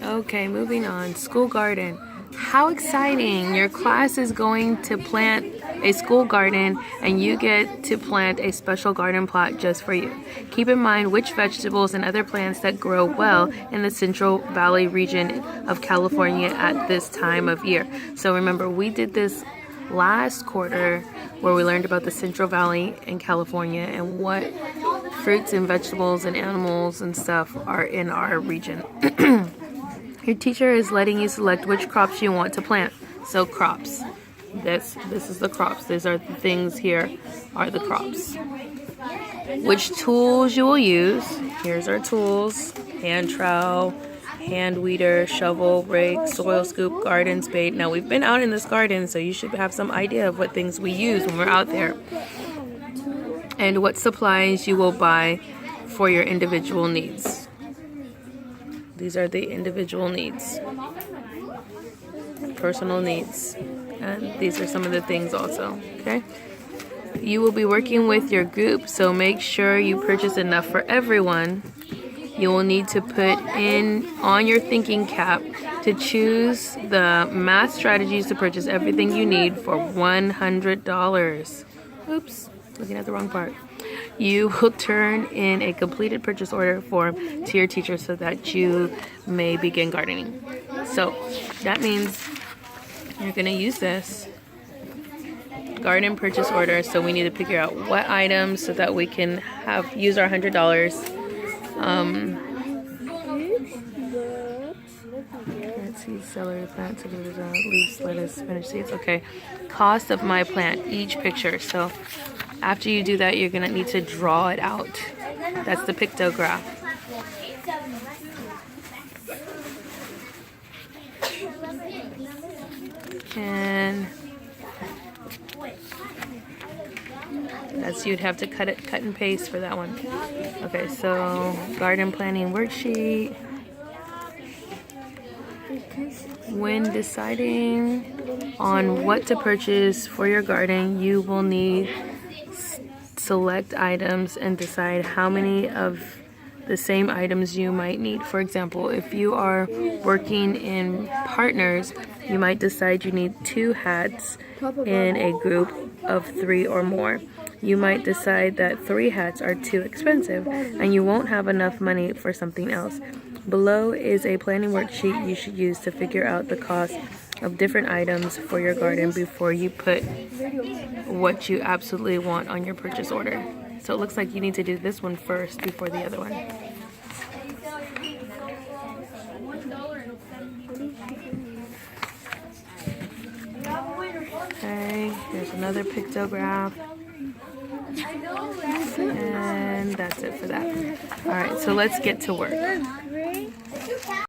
Okay, moving on. School garden. How exciting! Your class is going to plant a school garden and you get to plant a special garden plot just for you. Keep in mind which vegetables and other plants that grow well in the Central Valley region of California at this time of year. So remember, we did this last quarter where we learned about the Central Valley in California and what fruits and vegetables and animals and stuff are in our region. Your teacher is letting you select which crops you want to plant. So crops. This is the crops. These are the things here are the crops. Which tools you will use. Here's our tools. Hand trowel, hand weeder, shovel, rake, soil scoop, garden spade. Now we've been out in this garden, so you should have some idea of what things we use when we're out there. And what supplies you will buy for your individual needs. These are the individual needs, personal needs, and these are some of the things also, okay? You will be working with your group, so make sure you purchase enough for everyone. You will need to put in on your thinking cap to choose the math strategies to purchase everything you need for $100. Oops, looking at the wrong part. You will turn in a completed purchase order form to your teacher so that you may begin gardening. So that means you're going to use this garden purchase order. So we need to figure out what items so that we can use our $100. Let's see, celery plants, leaves, lettuce, spinach seeds. Okay, cost of my plant, each picture. So after you do that, you're going to need to draw it out. That's the pictograph. And that's, you'd have to cut and paste for that one. Okay, so garden planning worksheet. When deciding on what to purchase for your garden, you will need select items and decide how many of the same items you might need. For example, if you are working in partners, you might decide you need 2 hats in a group of 3 or more. You might decide that 3 hats are too expensive and you won't have enough money for something else. Below is a planning worksheet you should use to figure out the cost of different items for your garden before you put what you absolutely want on your purchase order. So it looks like you need to do this one first before the other one. Okay, here's another pictograph. And that's it for that. Alright, so let's get to work.